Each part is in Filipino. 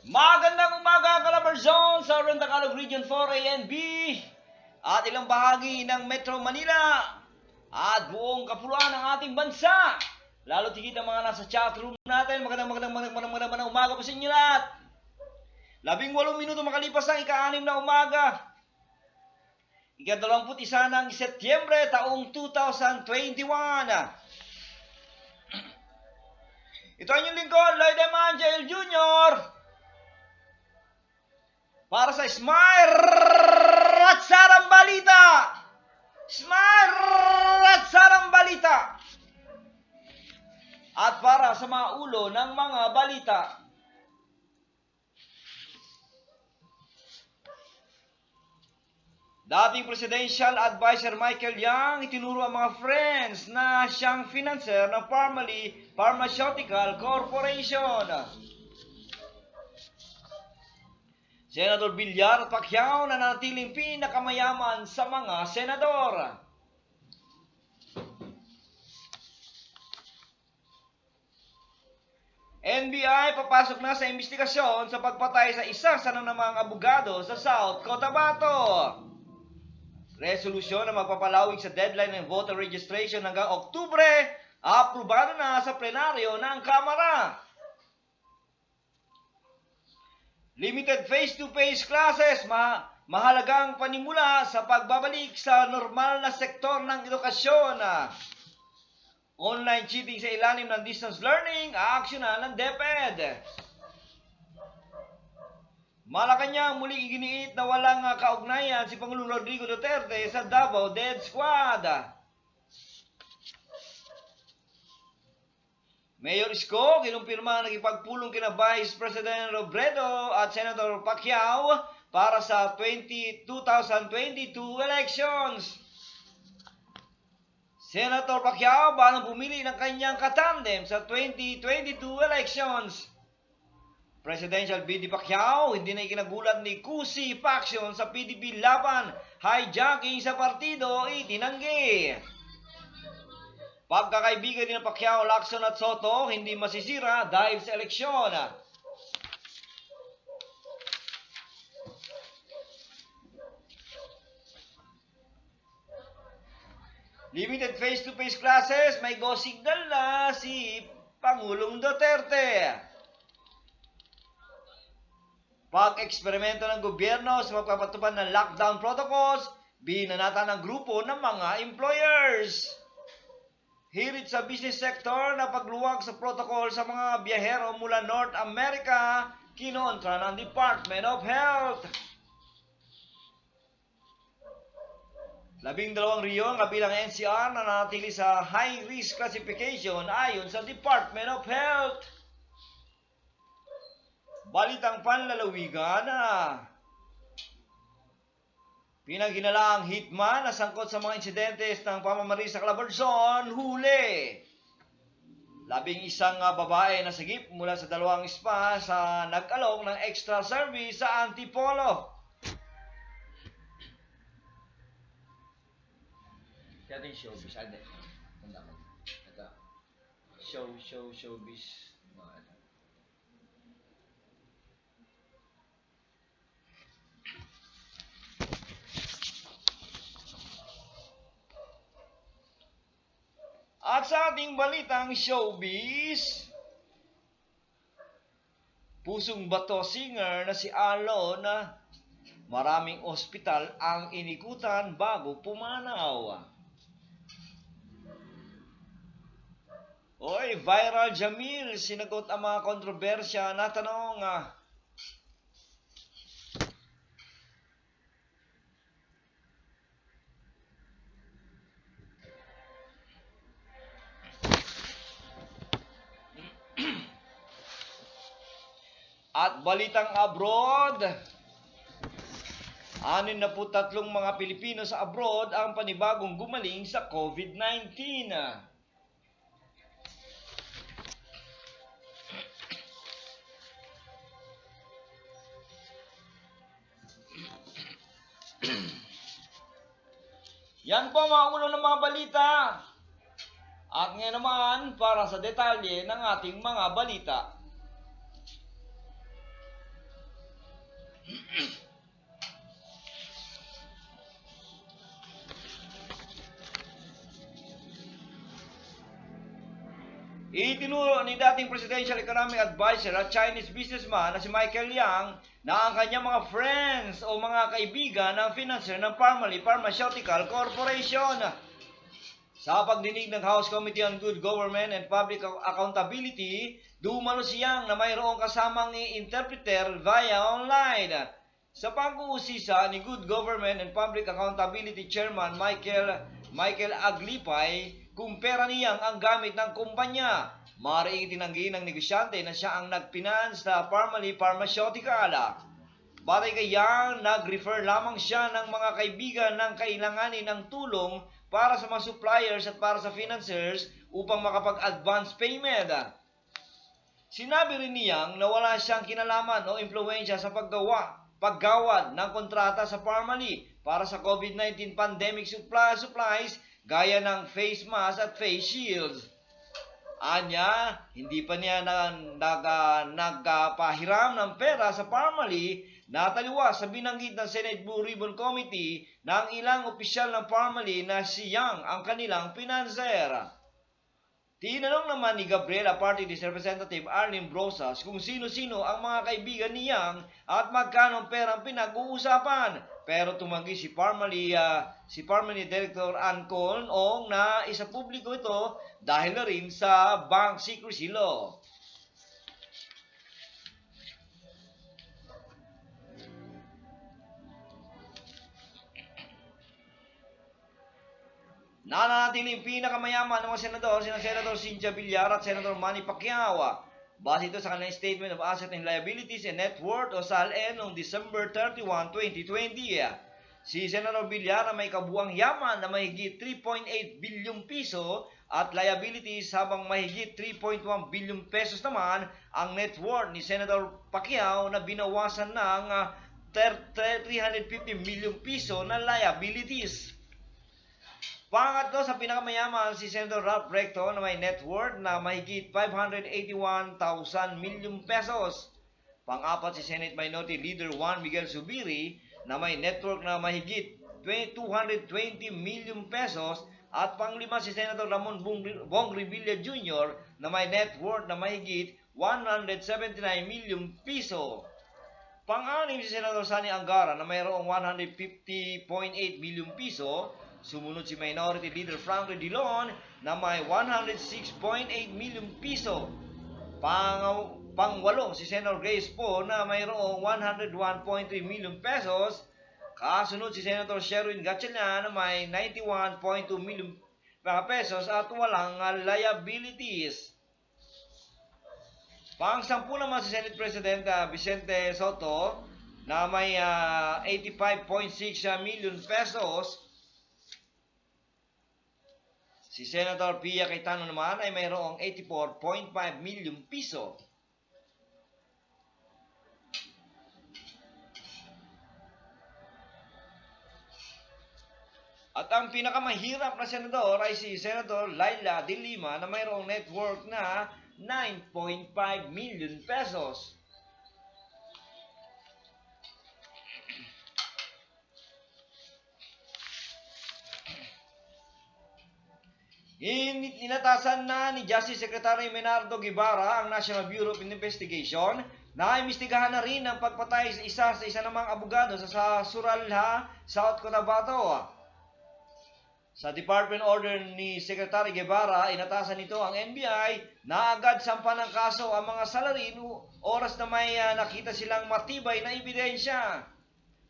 Magandang umaga, Calabar Zone sa Tagalog Region 4 A and B at ilang bahagi ng Metro Manila at buong kapuluan ng ating bansa. Lalo tigit ang mga nasa chat room natin. Magandang umaga po sa inyo lahat. 18 minuto makalipas ang ika-6 na umaga. Ika-21 ng Setyembre taong 2021. Ito ang inyong lingkod, Lloyd M. Angel Jr. Para sa Smile at Sarang Balita. Smile at Sarang Balita. At para sa mga ulo ng mga balita. Dating Presidential Advisor Michael Yang itinuro ang mga friends na siyang financer ng Pharmaceutical Corporation. Senator Villar at Pacquiao na nanatiling pinakamayaman sa mga senador. NBI papasok na sa investigasyon sa pagpatay sa isa sa nanamang abogado sa South Cotabato. Resolusyon na magpapalawig sa deadline ng voter registration hanggang Oktubre, aprobado na sa plenaryo ng Kamara. Limited face-to-face classes, mahalagang panimula sa pagbabalik sa normal na sektor ng edukasyon. Online cheating sa ilalim ng distance learning, aaksyonan ng DepEd. Malacanang muling iginiit na walang kaugnayan si Pangulong Rodrigo Duterte sa Davao Dead Squad. Mayor Isko, kinumpirma ang nagipagpulong kina Vice President Robredo at Senator Pacquiao para sa 2022 elections. Senator Pacquiao balang pumili ng kanyang katandem sa 2022 elections. Presidential BD Pacquiao, hindi na ikinagulat ni Kusi faction sa PDP laban, hijacking sa partido, itinanggi. Pagkakaibigan ni Pacquiao, Lacson at Soto, hindi masisira dahil sa eleksyon. Limited face-to-face classes, may go signal na si Pangulong Duterte. Pag-eksperimento ng gobyerno sa magpapatupad ng lockdown protocols, binanatan ng grupo ng mga employers. Hirit sa business sector na pagluwag sa protocol sa mga biyahero mula North America, kinontra ng Department of Health. 12 riyon kabilang NCR na nanatili sa high-risk classification ayon sa Department of Health. Balitang panlalawigan na pinaghinala ang hitman na sangkot sa mga insidentes ng pamamaris sa Calabarzon, huli. 11 babae na sagip mula sa 2 spa sa nag-alok ng extra service sa Antipolo. Kaya ito yung showbiz. Showbiz. At sa ating balitang showbiz, pusong bato singer na si Alon na maraming ospital ang inikutan bago pumanaw. Oy, Viral Jamil, sinagot ang mga kontrobersya na tanong. At balitang abroad, 63 mga Pilipino sa abroad ang panibagong gumaling sa COVID-19. Yan po mga ulo ng mga balita. At ngayon naman para sa detalye ng ating mga balita. Itinuro ni dating Presidential Economic Advisor at Chinese businessman na si Michael Yang na ang kanyang mga friends o mga kaibigan ang financer ng Parmalee Pharmaceutical Corporation. Sa pagdinig ng House Committee on Good Government and Public Accountability, dumalo siyang na mayroong kasamang interpreter via online. Sa pag-uusisa ni Good Government and Public Accountability Chairman Michael Aglipay, kung pera niyang ang gamit ng kumpanya, maaaring itinanggi ng negosyante na siya ang nagpinance sa Parmalee Pharmaceutical. Batay kay Yang, nag-refer lamang siya ng mga kaibigan ng kailanganin ng tulong para sa mga suppliers at para sa financiers upang makapag-advance payment. Sinabi rin niyang na wala siyang kinalaman o impluwensya sa paggawad ng kontrata sa Parmalee para sa COVID-19 pandemic supplies gaya ng face mask at face shields. Anya, hindi pa niya nagpahiram ng pera sa Parmalee na taliwas sa binanggit ng Senate Blue Ribbon Committee ng ilang opisyal ng Parmalee na si Yang ang kanilang pinanser. Tinanong naman ni Gabriela Party List Representative Arlene Brosas kung sino-sino ang mga kaibigan ni Yang at magkano perang pinag-uusapan. Pero tumanggi si Parmalee Director Ann Colong na isa publiko ito dahil na rin sa Bank Secrecy Law. Nananatiling pinakamayaman ng mga senador, sina Senator Cynthia Villar at Senator Manny Pacquiao. Base ito sa kanilang Statement of Assets and Liabilities and Net Worth o SALN noong December 31, 2020. Si Senator Villar na may kabuang yaman na mahigit 3.8 bilyong piso at liabilities habang mahigit 3.1 bilyong pesos naman ang net worth ni Senator Pacquiao na binawasan ng 350 milyong piso na liabilities. Pangatlo sa pinakamayaman si Senator Ralph Recto na may net worth na mahigit 581,000 milyong pesos. Pang-apat si Senate Minority Leader Juan Miguel Zubiri na may net worth na mahigit 220 milyong pesos. At pang-lima si Senator Ramon Bong Revilla Jr. na may net worth na mahigit 179 milyong piso. Pang-anim si Senator Sani Angara na mayroong 150.8 milyong piso. Sumunod si Minority Leader Franklin Dillon na may 106.8 milyong piso. Pang-walo si Senator Grace Poe na mayroong 101.3 milyong pesos. Kasunod si Senator Sherwin Gatchalian na may 91.2 milyong pesos at walang liabilities. Pang-sampu naman si Senate President Vicente Soto na may 85.6 million pesos. Si Senator Pia Cayetano naman ay mayroong 84.5 milyong piso. At ang pinakamahirap na senador ay si Senator Laila de Lima na mayroong net worth na 9.5 million pesos. Inatasan na ni Justice Secretary Menardo Guevara ang National Bureau of Investigation na imbestigahan na rin ang pagpatay sa isa namang abogado sa Suralha, South Cotabato. Sa department order ni Secretary Guevara, inatasan nito ang NBI na agad sampan ng kaso ang mga salarin oras na may nakita silang matibay na ebidensya.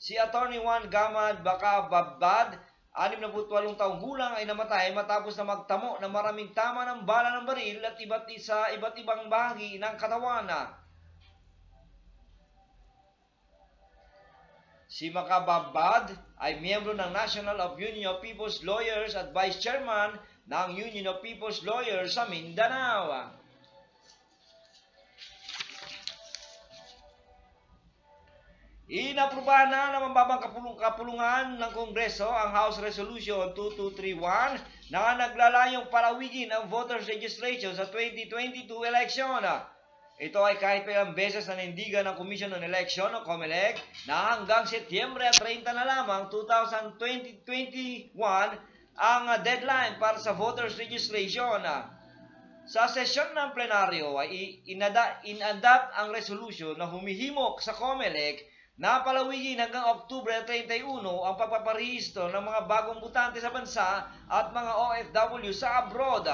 Si Attorney Juan Gamad Bacababad, 68 taong gulang ay namatay matapos na magtamo ng maraming tama ng bala ng baril at iba't ibang bahagi ng katawan. Si Bacababad ay miyembro ng National of Union of People's Lawyers at Vice Chairman ng Union of People's Lawyers sa Mindanao. Inaprubahan na ng mababang kapulungan ng Kongreso ang House Resolution 2231 na naglalayong palawigin ang voters registration sa 2022 election. Ito ay kahit pa ilang beses na nanindigan ng Commission on Election o COMELEC na hanggang Setyembre 30 na lamang 2021 ang deadline para sa voters registration. Sa sesyon ng plenaryo ay in-adapt ang resolution na humihimok sa COMELEC na palawigin hanggang Oktubre 31 ang pagpaparehistro ng mga bagong butante sa bansa at mga OFW sa abroad.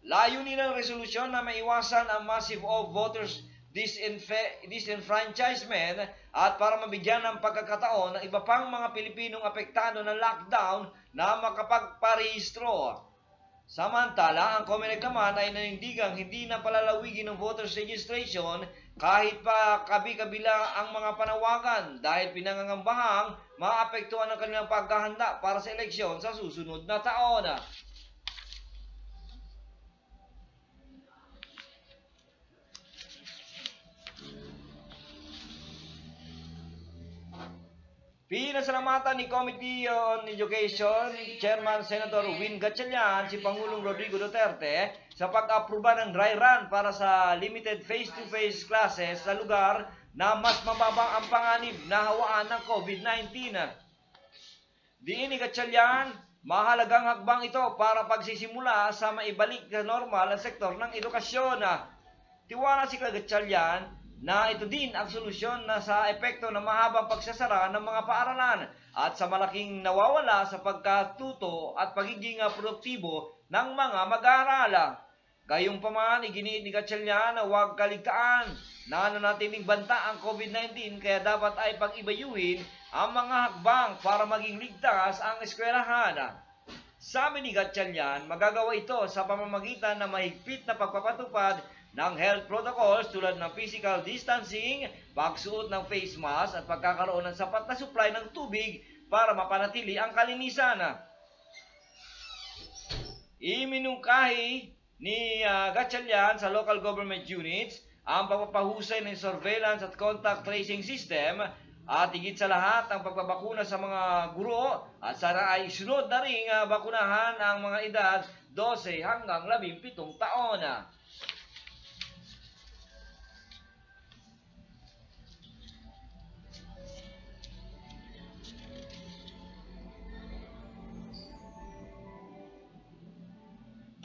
Layunin ng resolusyon na maiwasan ang massive voters disenfranchisement at para mabigyan ng pagkakataon ng iba pang mga Pilipinong apektado ng lockdown na makapagparehistro. Samantala, ang COMELEC naman ay nanindigang hindi na palalawigin ng voters registration kahit pa kabi-kabila ang mga panawagan dahil pinangangambahang maapektuhan ang kanilang paghahanda para sa eleksyon sa susunod na taon. Pinasalamatan ni Committee on Education Chairman Senator Win Gatchalian si Pangulong Rodrigo Duterte sa pag-aproba ng dry run para sa limited face-to-face classes sa lugar na mas mababang ang panganib na hawaan ng COVID-19. Diin ni Gatchalian, mahalagang hakbang ito para pagsisimula sa maibalik na normal ang sektor ng edukasyon. Tiwala si Gatchalian na ito din ang solusyon na sa epekto ng mahabang pagsasara ng mga paaralan at sa malaking nawawala sa pagkatuto at pagiging produktibo ng mga mag-aaral. Gayunpaman, iginiit ni Gatchalian na huwag kaligtaan na nanatiling banta ang COVID-19 kaya dapat ay pag-ibayuhin ang mga hakbang para maging ligtas ang eskwelahan. Sabi ni Gatchalian, magagawa ito sa pamamagitan ng mahigpit na pagpapatupad ng health protocols tulad ng physical distancing, pagsuot ng face mask at pagkakaroon ng sapat na supply ng tubig para mapanatili ang kalinisan. Iminungkahi ni Gatchalian sa local government units ang pagpapahusay ng surveillance at contact tracing system at higit sa lahat ang pagbabakuna sa mga guro at sana ay sunod na ring bakunahan ang mga edad 12 hanggang 17 taon.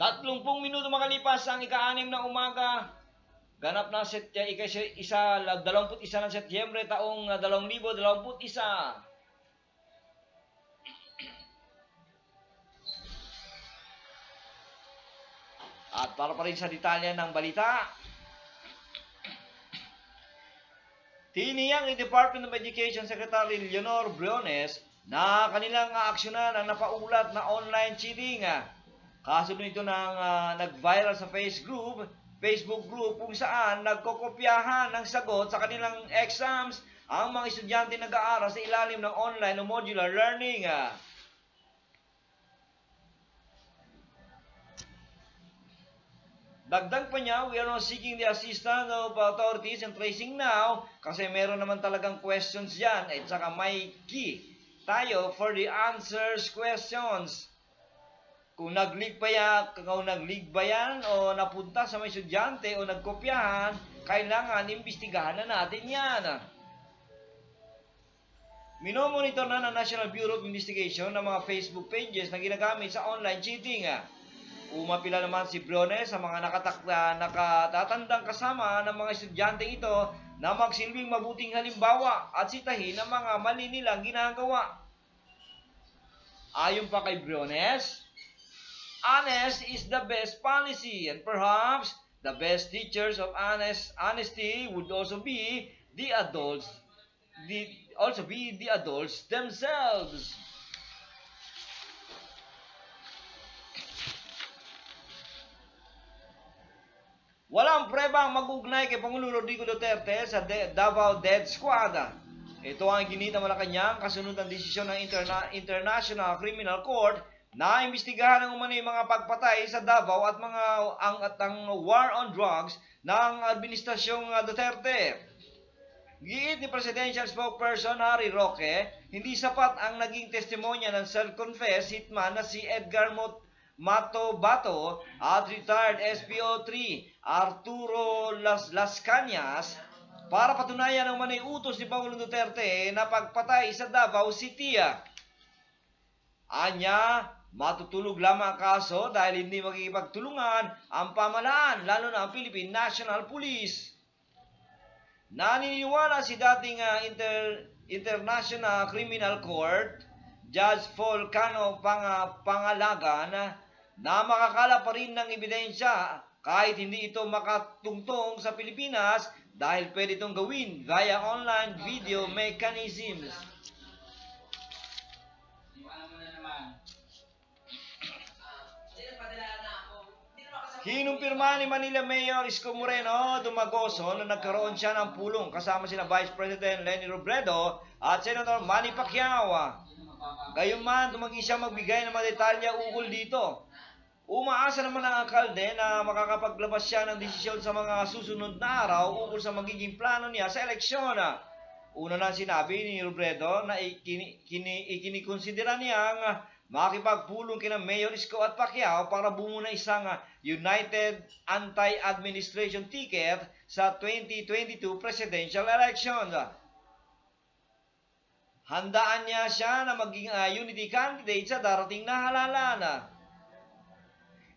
Tatlumpung minuto makalipas ang ika-6 ng umaga, ganap na 21 ng Setyembre taong 2021. At para pa rin sa detalye ng balita, tiniyang ni Department of Education Secretary Leonor Briones na kanilang aaksyonan ang napaulat na online cheating. Kasunod nito ng nag-viral sa Facebook group kung saan nagkokopyahan ng sagot sa kanilang exams ang mga estudyante nag-aaral sa ilalim ng online o modular learning. Dagdag pa niya, we are now seeking the assistance of authorities and tracing now kasi meron naman talagang questions yan at saka may key tayo for the answers questions. Kung nag-leak ba yan o napunta sa mga estudyante o nagkopyahan, kailangan imbestigahan na natin yan. Minomonitor na ng National Bureau of Investigation ng mga Facebook pages na ginagamit sa online cheating. Umapila naman si Briones sa mga nakatatandang kasama ng mga estudyante ito na magsilbing mabuting halimbawa at sitahin ang mga mali nilang ginagawa. Ayon pa kay Briones, honest is the best policy and perhaps the best teachers of honesty would also be the adults themselves. Walang prebang mag-ugnay kay Pangulong Rodrigo Duterte sa Davao Death Squad. Ito ang ginit ng Malacanang kasunod ng desisyon ng International Criminal Court Naimbestigahan ng umano yung mga pagpatay sa Davao at ang war on drugs ng Administrasyong Duterte. Giit ni Presidential Spokesperson Harry Roque, hindi sapat ang naging testimonya ng self-confessed hitman na si Edgar Mato Bato at retired SPO3 Arturo Las Cañas para patunayan ang manay utos ni Pangulong Duterte na pagpatay sa Davao City. Anya, matutulog lamang ang kaso dahil hindi magkikipagtulungan ang pamahalaan, lalo na ang Philippine National Police. Naniniwala si dating International Criminal Court, Judge Volcano Pangalagan, na makakala pa rin ng ebidensya kahit hindi ito makatungtong sa Pilipinas dahil pwede itong gawin via online video mechanisms. Kinumpirma ni Manila Mayor Isko Moreno Dumagoso na nagkaroon siya ng pulong kasama sina Vice President Leni Robredo at Senator Manny Pacquiao. Gayunman, tumanggi siya magbigay ng mga detalye ukol dito. Umaasa naman ang alkalde na makakapaglabas siya ng desisyon sa mga susunod na araw ukol sa magiging plano niya sa eleksyon. Una na sinabi ni Robredo na ikinikonsidera niyang makipagpulong kina Mayor Isko at Pacquiao para bumuo ng isang United Anti-Administration Ticket sa 2022 presidential elections. Handaan niya siya na maging unity candidate sa darating na halalan.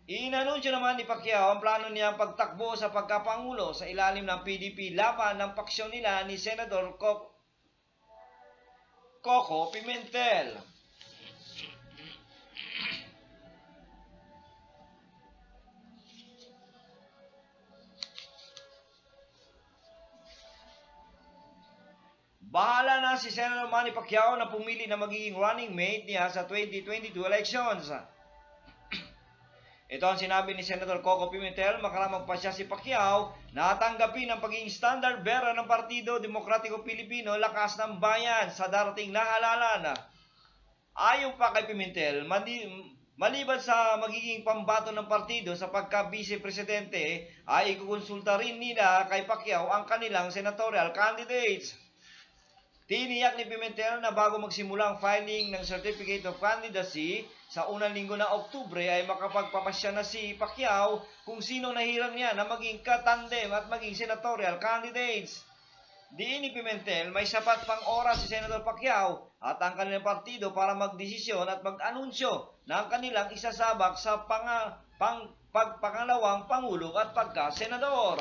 Inanunsyo naman ni Pacquiao ang plano niyang pagtakbo sa pagkapangulo sa ilalim ng PDP laban ng paksyon nila ni Senador Coco Pimentel. Bahala na si Senator Manny Pacquiao na pumili na magiging running mate niya sa 2022 elections. Ito ang sinabi ni Senator Coco Pimentel makaramang pa siya si Pacquiao na tanggapin ang pagiging standard bearer ng Partido Demokratiko Pilipino Lakas ng Bayan sa darating na halalan. Ayon pa kay Pimentel, maliban sa magiging pambato ng partido sa pagka-vice presidente, ay ikukonsulta rin nila kay Pacquiao ang kanilang senatorial candidates. Tiniyak ni Pimentel na bago magsimula ang filing ng Certificate of Candidacy sa unang linggo ng Oktubre ay makapagpapasya na si Pacquiao kung sino nahiram niya na maging katandem at maging senatorial candidates. Diin ni Pimentel may sapat pang oras si Senator Pacquiao at ang kanilang partido para magdesisyon at mag-anunsyo ng kanilang isasabak sa pagpangalawang Pangulo at pagka-senador.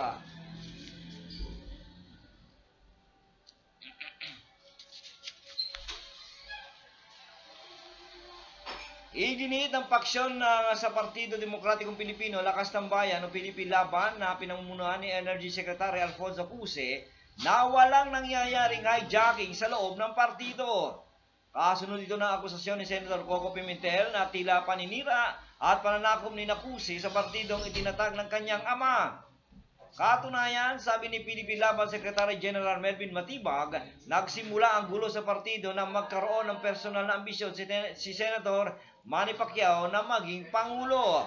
Iginiit ang paksyon sa Partido Demokratikong Pilipino Lakas ng Bayan o PDP Laban na pinamumunuan ni Energy Secretary Alfonso Cuse na walang nangyayaring hijacking sa loob ng partido. Kasunod ito ng akusasyon ni Senator Coco Pimentel na tila paninira at pananakop ni Cuse sa partidong itinatag ng kanyang ama. Katunayan, sabi ni PDP Laban Secretary General Melvin Matibag, nagsimula ang gulo sa partido na magkaroon ng personal na ambisyon si Senator Manny Pacquiao na maging Pangulo.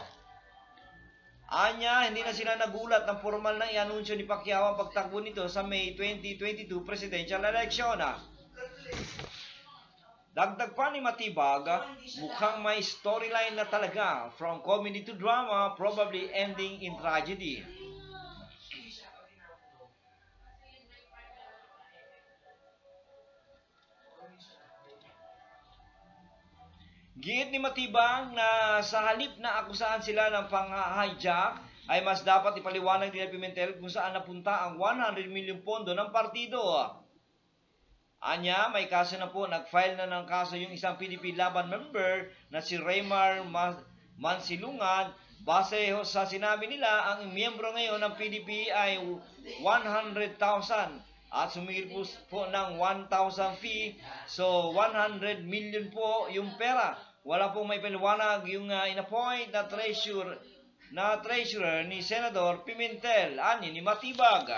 Anya, hindi na sila nagulat ng formal na i-anunsyo ni Pacquiao ang pagtakbo nito sa May 2022 presidential election. Dagdag pa ni Matibag, mukhang may storyline na talaga, from comedy to drama, probably ending in tragedy. Giit ni Matibang na sa halip na akusahan sila ng pang-hijack ay mas dapat ipaliwanag nila Pimentel kung saan napunta ang 100 million pondo ng partido. Anya, may kaso na po, nag-file na ng kaso yung isang PDP Laban member na si Raymar Mansilungan. Base sa sinabi nila, ang miyembro ngayon ng PDP ay 100,000 at sumingil po ng 1,000 fee. So 100 million po yung pera. Wala pong may paliwanag yung in-appoint na treasurer ni Senador Pimentel, ani ni Matibag.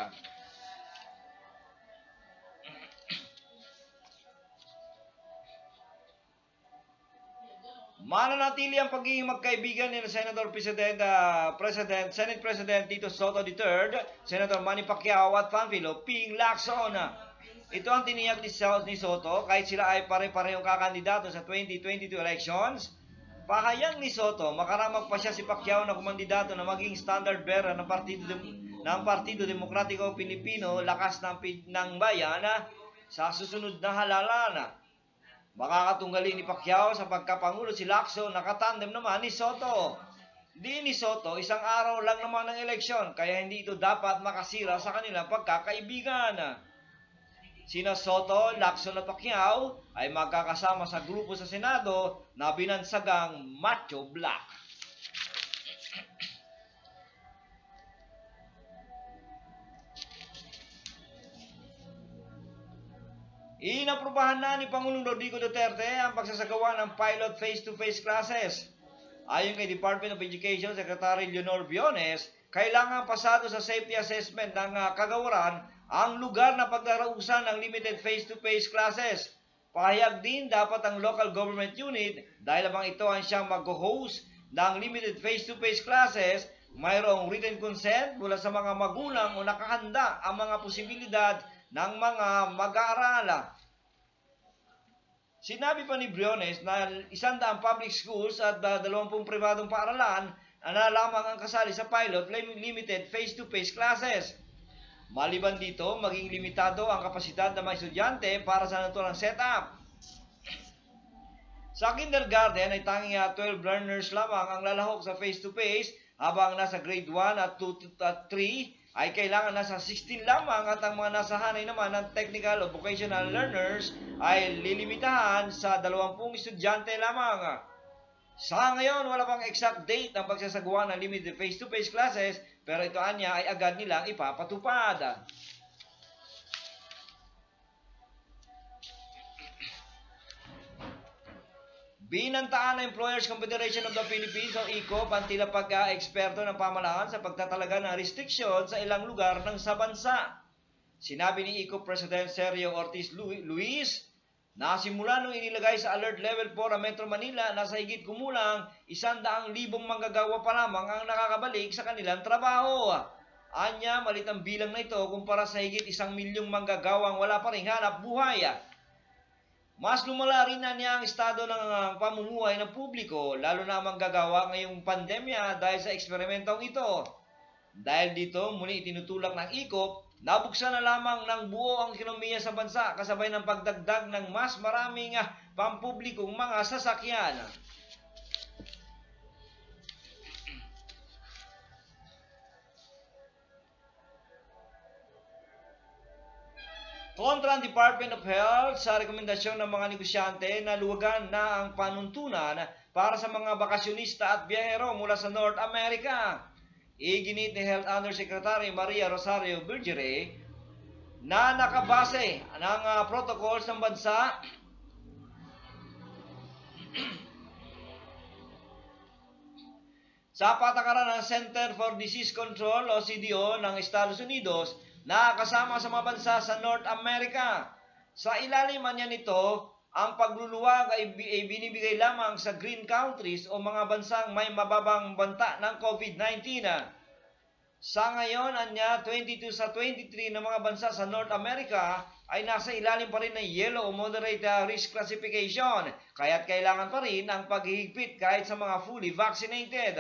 Mananatili ang pagiging magkaibigan ni Senator Senate President Tito Soto III, Senator Manny Pacquiao at Panfilo Ping Lacson. Ito ang tiniyak ni Soto kahit sila ay pare-parehong kakandidato sa 2022 elections. Pahayag ni Soto, makaramag pa siya si Pacquiao na kumandidato na maging standard bearer ng Partido Demokratiko Pilipino, Lakas ng Bayan, sa susunod na halalan. Makakatunggali ni Pacquiao sa pagkapangulo si Lacson, nakatandem naman ni Soto. Di ni Soto, isang araw lang naman ng eleksyon, kaya hindi ito dapat makasira sa kanilang pagkakaibigan. Sina Soto, Lacson at Pacquiao ay magkakasama sa grupo sa Senado na binansagang Macho Black. Inaprubahan na ni Pangulong Rodrigo Duterte ang pagsasagawa ng pilot face-to-face classes. Ayon kay Department of Education Secretary Leonor Biones, kailangan pasado sa safety assessment ng kagawaran ang lugar na pagdarausan ng limited face-to-face classes. Pahayag din dapat ang local government unit, dahil lamang ito ang siyang mag-host ng limited face-to-face classes, mayroong written consent mula sa mga magulang o nakahanda ang mga posibilidad ng mga mag-aaral. Sinabi pa ni Briones na 100 public schools at 20 pribadong paaralan na lamang ang kasali sa pilot limited face-to-face classes. Maliban dito, maging limitado ang kapasidad ng mga estudyante para sa naturang setup. Sa kindergarten ay tanging 12 learners lamang ang lalahok sa face-to-face, habang nasa grade 1 at 2 at 3 ay kailangan nasa 16 lamang, at ang mga nasahanay naman ng technical o vocational learners ay lilimitahan sa 20 estudyante lamang. Sa ngayon, wala pang exact date ang pagsasagawa ng limited face-to-face classes, pero ito anya ay agad nilang ipapatupad. Binantaan ng Employers Confederation of the Philippines o ECOP ang tila pag-eksperto ng pamahalaan sa pagtatalaga ng restriksyon sa ilang lugar sa bansa. Sinabi ni ECOP President Sergio Ortiz Luis na simula nung inilagay sa Alert Level 4 ang Metro Manila, nasa higit kumulang 100,000 manggagawa pa lamang ang nakakabalik sa kanilang trabaho. Anya, malit ang bilang na ito kumpara sa higit 1 milyong manggagawang wala pa ring hanap buhay. Mas lumala rin na niya ang estado ng pamumuhay ng publiko, lalo na ang manggagawa ngayong pandemya dahil sa eksperimentong ito. Dahil dito, muli itinutulak ng ECOP, nabuksan na lamang ng buo ang ekonomiya sa bansa kasabay ng pagdagdag ng mas maraming pampublikong mga sasakyan. Kontra ang Department of Health sa rekomendasyon ng mga negosyante na luwagan na ang panuntunan para sa mga bakasyonista at biyahero mula sa North America. Iginit ni Health Undersecretary Maria Rosario Bergere na nakabase ng protocols ng bansa sa patakaran ng Center for Disease Control o CDO ng Estados Unidos na kasama sa mga bansa sa North America. Sa ilalim niya nito, ang pagluluwag ay binibigay lamang sa green countries o mga bansang may mababang banta ng COVID-19. Sa ngayon, anya 22 sa 23 na mga bansa sa North America ay nasa ilalim pa rin ng yellow o moderate risk classification, kaya't kailangan pa rin ang paghihigpit kahit sa mga fully vaccinated.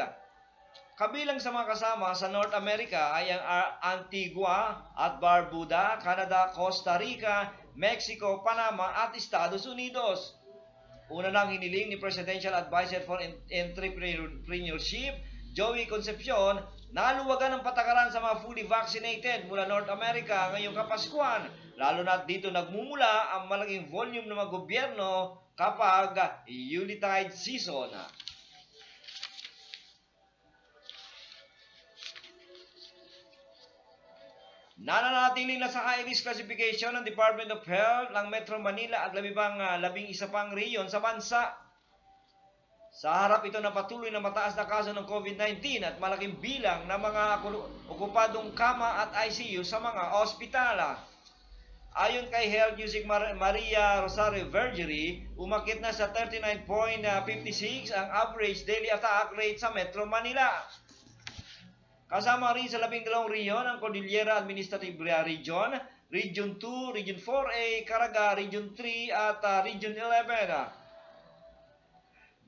Kabilang sa mga kasama sa North America ay ang Antigua at Barbuda, Canada, Costa Rica, Mexico, Panama at Estados Unidos. Una nang hiniling ni Presidential Advisor for Entrepreneurship, Joey Concepcion, na luwagan ng patakaran sa mga fully vaccinated mula North America ngayong Kapaskuhan, lalo na dito nagmumula ang malaking volume ng mga gobyerno kapag Yuletide season. Nananatiling nasa high risk classification ng Department of Health ang Metro Manila at 11 pang rehiyon sa bansa. Sa harap ito na patuloy na mataas na kaso ng COVID-19 at malaking bilang ng mga okupadong kama at ICU sa mga ospital. Ayon kay Health Music Maria Rosario Vergery, umakit na sa 39.56 ang average daily attack rate sa Metro Manila. Kasama rin sa 12 rehiyon ang Cordillera Administrative Region, Region 2, Region 4A, Caraga, Region 3 at Region 11.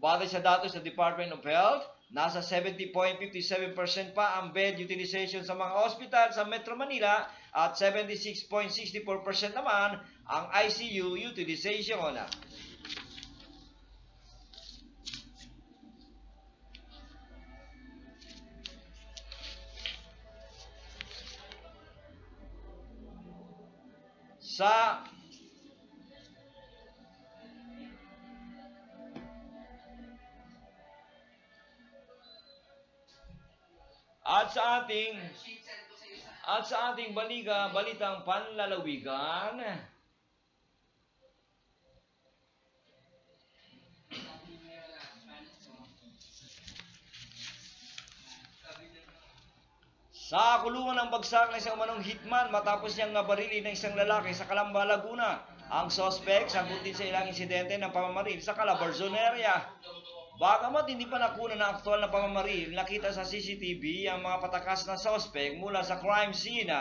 Batay sa datos ng Department of Health, nasa 70.57% pa ang bed utilization sa mga ospital sa Metro Manila at 76.64% naman ang ICU utilization. Sa ating balitang panlalawigan, sa kulungan ng bagsak na isang umanong hitman matapos niyang nabarili ng isang lalaki sa Calamba, Laguna. Ang suspect sagot din sa ilang insidente ng pamamaril sa Calabarzon area. Bagamat hindi pa nakuna ng aktual na pamamaril, nakita sa CCTV ang mga patakas na suspect mula sa crime scene.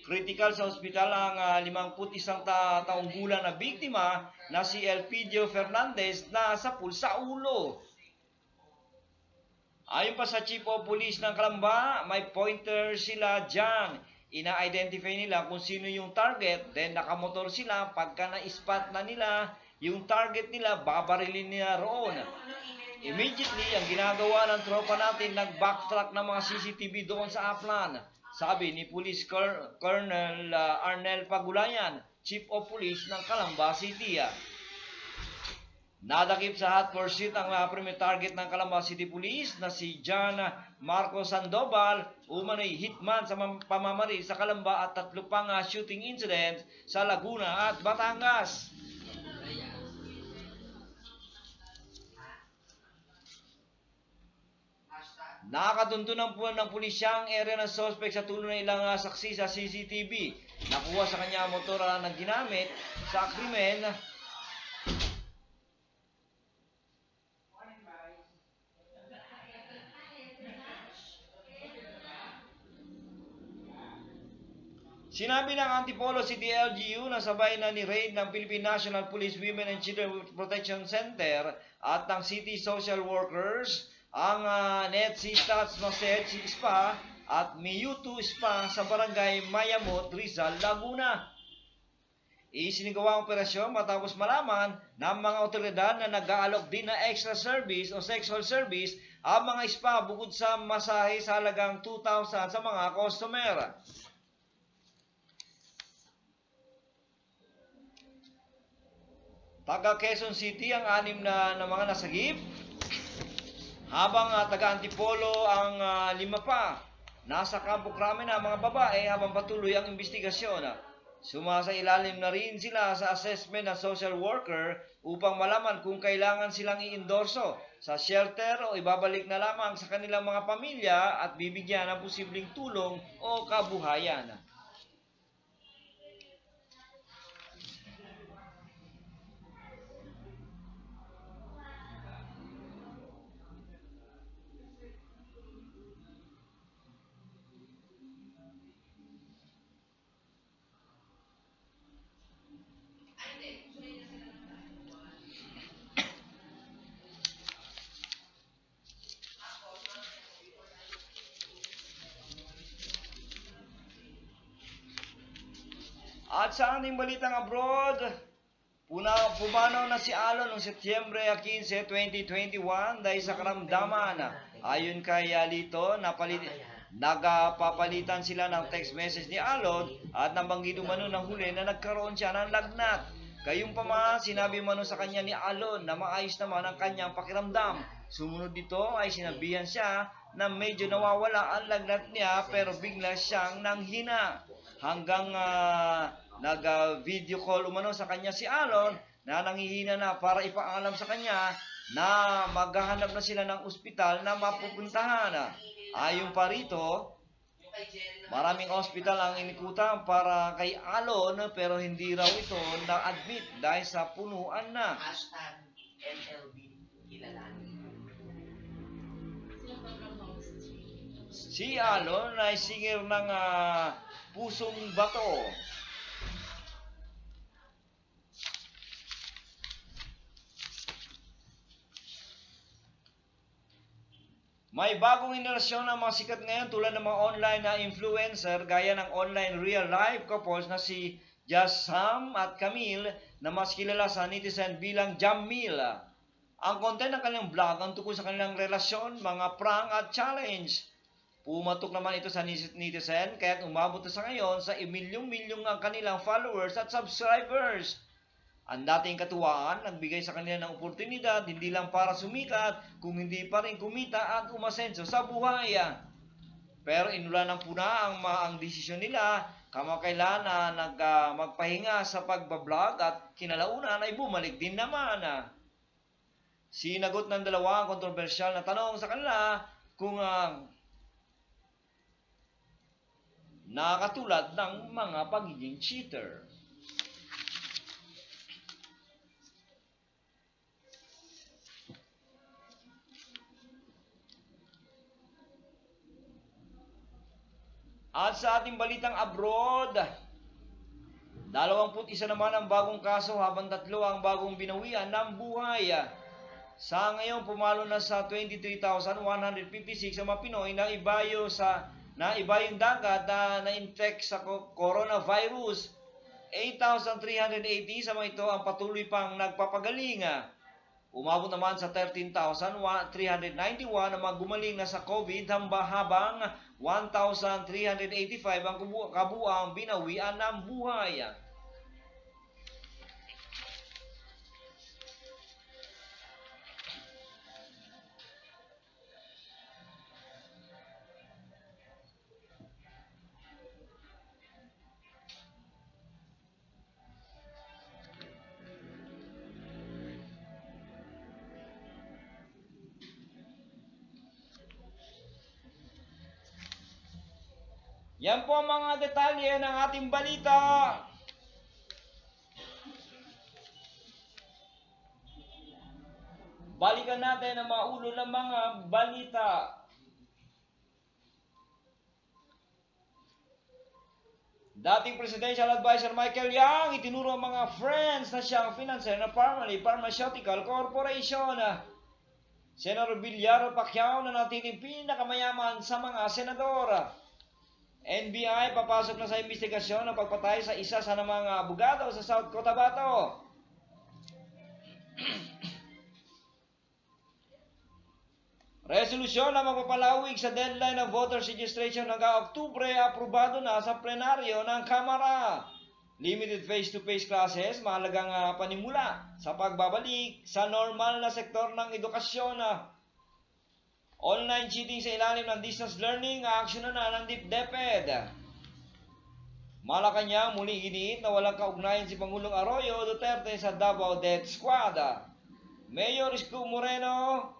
Critical sa ospital ang 51 taong gulang na biktima na si Elpidio Fernandez na sapul sa ulo. Ayon pa sa Chief of Police ng Calamba, may pointer sila dyan. Ina-identify nila kung sino yung target, then nakamotor sila. Pagka na-spot na nila yung target nila, babarilin nila roon. Immediately, ang ginagawa ng tropa natin, nag-backtrack ng mga CCTV doon sa Aplan. Sabi ni Police Colonel Arnel Pagulayan, Chief of Police ng Calamba City. Nadakip sa hot pursuit ang primary target ng Calamba City Police na si John Marco Sandoval, umano'y hitman sa pamamaril sa Calamba at 3 pang shooting incident sa Laguna at Batangas. Nakatuntunan po ng pulisya ang area ng suspect sa tulong ng ilang saksi sa CCTV. Nakuha sa kanya ang motor na ginamit sa krimen. Sinabi ng Antipolo City LGU na sabay na ni-raid ng Philippine National Police Women and Children Protection Center at ng City Social Workers ang NETC Stats Massage Spa at Miyutu Spa sa barangay Mayamot, Rizal, Laguna. Isinigawa ang operasyon matapos malaman ng mga otoridad na nag-aalok din na extra service o sexual service ang mga spa bukod sa masahe sa halagang 2,000 sa mga customer. Taga Quezon City ang 6 na mga nasagip, habang taga Antipolo ang 5 pa. Nasa kampo krame na mga babae habang patuloy ang investigasyon. Sumasailalim na rin sila sa assessment ng social worker upang malaman kung kailangan silang i-endorso sa shelter o ibabalik na lamang sa kanilang mga pamilya at bibigyan ng posibleng tulong o kabuhayan. At sa ating balitang abroad, pumanaw na si Alon noong Setyembre 15, 2021 dahil sa karamdaman. Ayon kay Lito, nagpapalitan sila ng text message ni Alon at nabanggit umano ng huli na nagkaroon siya ng lagnat. Gayunpaman, sinabi umano sa kanya ni Alon na maayos naman ang kanyang pakiramdam. Sumunod dito ay sinabihan siya na medyo nawawala ang lagnat niya pero bigla siyang nanghina. Hanggang nag-video call umano sa kanya si Alon na nanghihina na para ipaalam sa kanya na maghahanap na sila ng ospital na mapupuntahan. Ayon pa rito, Maraming ospital ang inikutan para kay Alon pero hindi raw ito na-admit dahil sa punuan na. #MLB kilalanin. Si Alon ay singer ng Pusong Bato. May bagong henerasyon ng mga sikat ngayon tulad ng mga online na influencer gaya ng online real life couples na si Just Sam at Camille na mas kilala sa netizen bilang Jamil. Ang content ng kanilang vlog ang tungkol sa kanilang relasyon, mga prank at challenge. Pumatok naman ito sa netizen kaya't umabot na sa ngayon sa milyong-milyong ang kanilang followers at subscribers. Ang dating katuwaan nagbigay sa kanila ng oportunidad hindi lang para sumikat kung hindi pa rin kumita at umasenso sa buhay. Pero inulan ng puna ang desisyon nila kamakailan na magpahinga sa pagbablog at kinalaunan ay bumalik din naman. Sinagot ng dalawa ang kontrobersyal na tanong sa kanila kung nakatulad ng mga pagiging cheater. At sa ating balitang abroad, 21 naman ang bagong kaso habang 3 ang bagong binawian ng buhay. Sa ngayon pumalo na sa 23,156 ang mga Pinoy na ibayong dagat na na-infect sa coronavirus. 8,380 sa mga ito ang patuloy pang nagpapagaling. Umabot naman sa 13,391 ang mga gumaling na sa COVID habang 1,385 ang kabuang binawian ng buhay. Yan po ang mga detalye ng ating balita. Balikan natin ang mga ulo ng mga balita. Dating Presidential Advisor Michael Yang itinuro ang mga friends na siyang financer ng Pharmaceutical Corporation. Senator Villar Pacquiao na natiling pinakamayaman sa mga senador. NBI papasok na sa investigasyon ng pagpatay sa isa sa mga abogado sa South Cotabato. Resolusyon na magpapalawig sa deadline ng voters registration hanggang Oktubre aprobado na sa plenaryo ng Kamara. Limited face-to-face classes, mahalagang panimula sa pagbabalik sa normal na sektor ng edukasyon. Online cheating sa ilalim ng distance learning, aaksyonan na ng DepEd. Malacanang muling giniit na walang kaugnayan si Pangulong Arroyo Duterte sa Davao Death Squad. Mayor Isko Moreno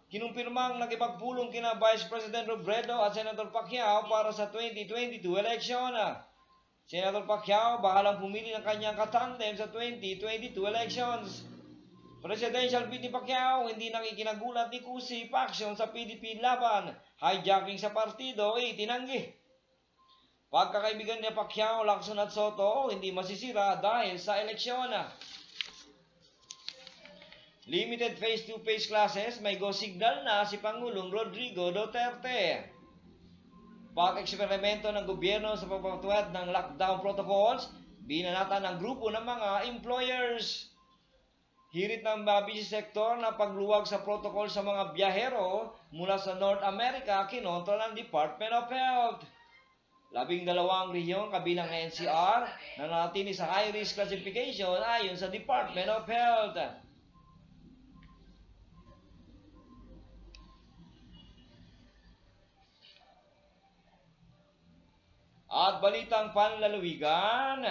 kinumpirmang nakipagpulong kina Vice President Robredo at Senator Pacquiao para sa 2022 election. Senator Pacquiao bahalang pumili ng kanyang katandem sa 2022 elections. Presidential bid ni Pacquiao hindi nakikinagulat ni Kusi faction sa PDP laban, hijacking sa partido itinanggi. Pagkakaibigan ni Pacquiao, Lacson at Soto hindi masisira dahil sa eleksyon. Limited face-to-face classes, may go signal na si Pangulong Rodrigo Duterte. Pag-eksperimento ng gobyerno sa pagpapatupad ng lockdown protocols, binanata ng grupo ng mga employers. Hirit ng busy sector na pagluwag sa protocol sa mga biyahero mula sa North America kinontra ng Department of Health. 12 rehiyon kabilang ng NCR na nanatili sa high-risk classification ayon sa Department of Health. At balitang panlalawigan,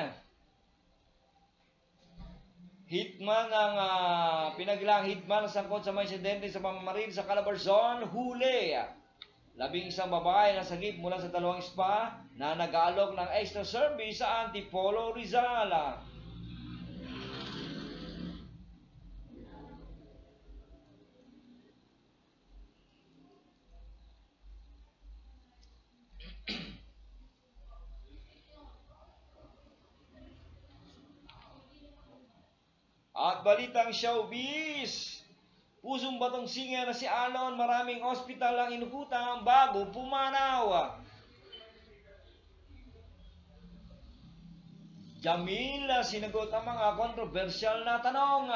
hitman ng pinaglang hitman ng sangkot sa mga insidente sa pamamaril sa Calabarzon, huli. 11 babae na sagip mula sa 2 spa na nag-aalok ng extra service sa Antipolo, Rizal. At balitang showbiz. Pusong batong singer na si Alon, maraming ospital ang inuputan bago pumanaw. Jamil sinagot ang mga kontrobersyal na tanong.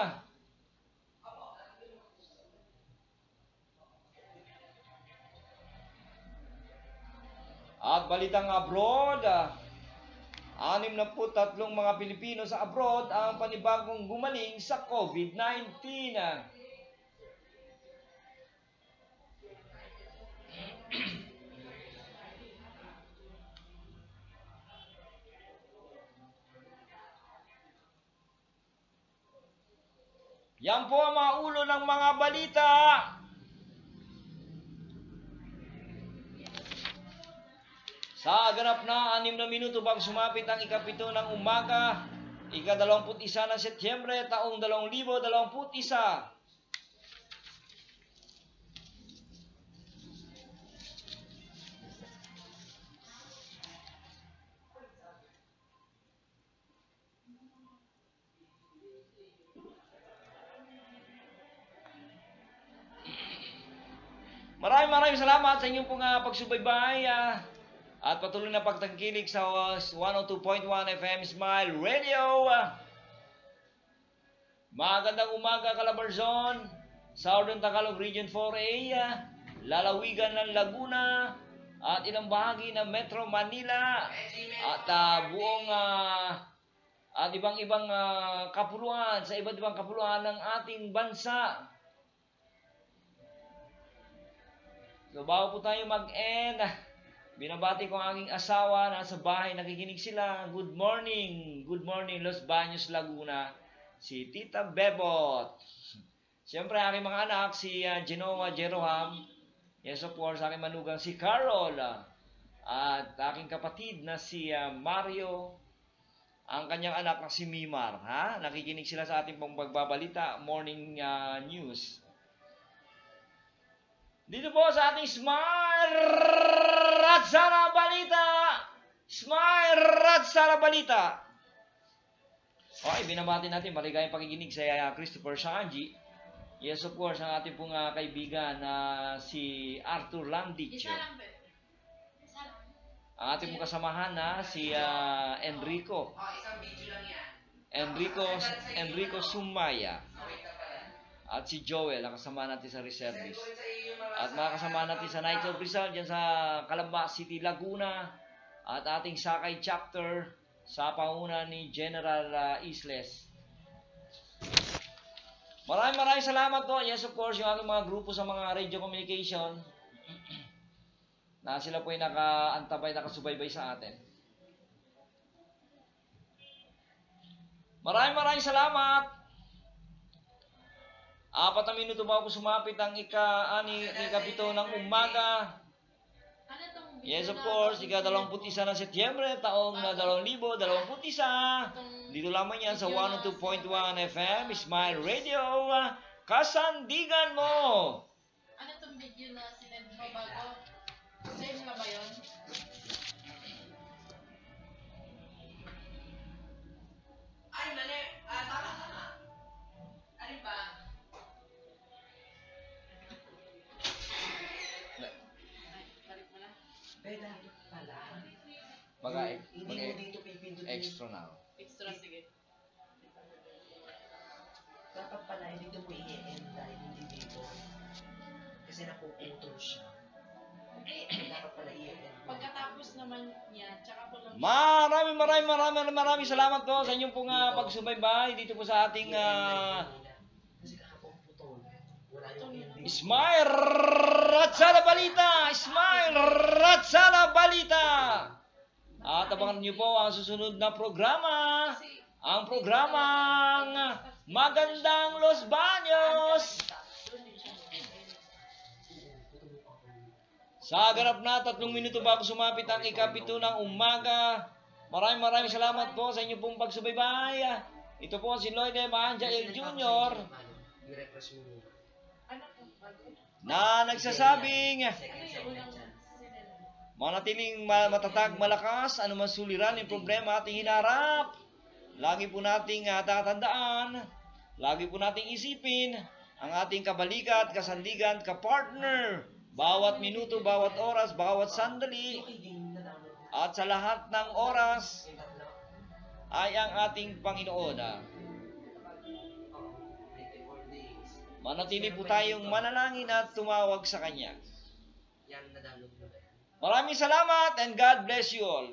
At balitang abroad. 63 mga Pilipino sa abroad ang panibagong gumaling sa COVID-19. Yan po ang mga ulo ng mga balita. Sa ganap na 6 na minuto bang sumapit ang ika-7 ng umaga, ika-21 ng Setyembre, taong 2021. Maraming salamat sa inyong pong pagsubaybay at patuloy na pagtangkilik sa 102.1 FM Smile Radio. Magandang umaga, Calabarzon, Southern Tagalog Region 4A, lalawigan ng Laguna, at ilang bahagi ng Metro Manila, at buong at ibang-ibang kapuluan sa iba't ibang kapuluan ng ating bansa. So bago po tayo mag-end, binabati ko ang aking asawa, nasa bahay, nakikinig sila. Good morning Los Baños, Laguna, si Tita Bebot. Siyempre aking mga anak, si Genoa Jeroham, yes of course, aking manugang si Carol, at aking kapatid na si Mario, ang kanyang anak na si Mimar. Nakikinig sila sa ating pong pagbabalita, morning news. Dito po sa ating Smile Ratsara Balita. Smile Ratsara Balita. Okay, binabati natin maligayang pakikinig sa Christopher Sanji. Yes, of course, ang ating pong kaibigan na si Arthur Landich. Ang ating pong kasamahan na si Enrico. Enrico Sumaya. At si Joel, nakasama natin sa reservist. At makakasama natin sa Night of Rizal dyan sa Calamba City, Laguna. At ating Sakay Chapter sa panguna ni General Isles. Maraming salamat po. Yes, of course, yung aking mga grupo sa mga radio communication na sila po ay nakaantabay, nakasubaybay sa atin. Maraming salamat. 4 na minuto bago sumapit ang ika-7 ng umaga. Yes, of course, ika-21 ng Setyembre, taong 2021. Dito lamang yan sa 102.1 FM, Smile Radio, Kasandigan mo. Ano itong video na sinend mo bago? Save mo ba yun? Ay, mali. Tama. Ano ba? Balik mo na. Pwede pala. Hindi mo dito pipindutin. extra na. Extra, sige. Dapat pala, dito mo i-end dahil hindi dito. Kasi napuputol siya. Dapat pala i-end. Pagkatapos naman niya, tsaka po lang. Maraming salamat po sa inyong pong pagsubaybay dito po sa ating Kasi kahapon putol. Wala yung ending. Smile Ratsala Balita! Smile Ratsala Balita! At abangan niyo po ang susunod na programa. Ang programang Magandang Los Baños. Sa ganap na 3 minuto bago sumapit ang ikapito ng umaga, maraming salamat po sa inyo pong pagsubaybay. Ito po si Lloyd M. Anjael Jr. I-refresh mo muna. Ano po? Bago? na nagsasabing Ano yung unang sinend? manatiling matatag, malakas, anuman suliran yung problema ating hinarap. Lagi po nating tatandaan, lagi po nating isipin ang ating kabalikat, kasandigan, kapartner. Bawat minuto, bawat oras, bawat sandali, Okay, game na download mo. at sa lahat ng oras Yung tatlo. ay ang ating Panginoon. Oo. 94 days. Manatili po tayong manalangin at tumawag sa Kanya. Yan, na-download mo ba yan? Maraming salamat and God bless you all.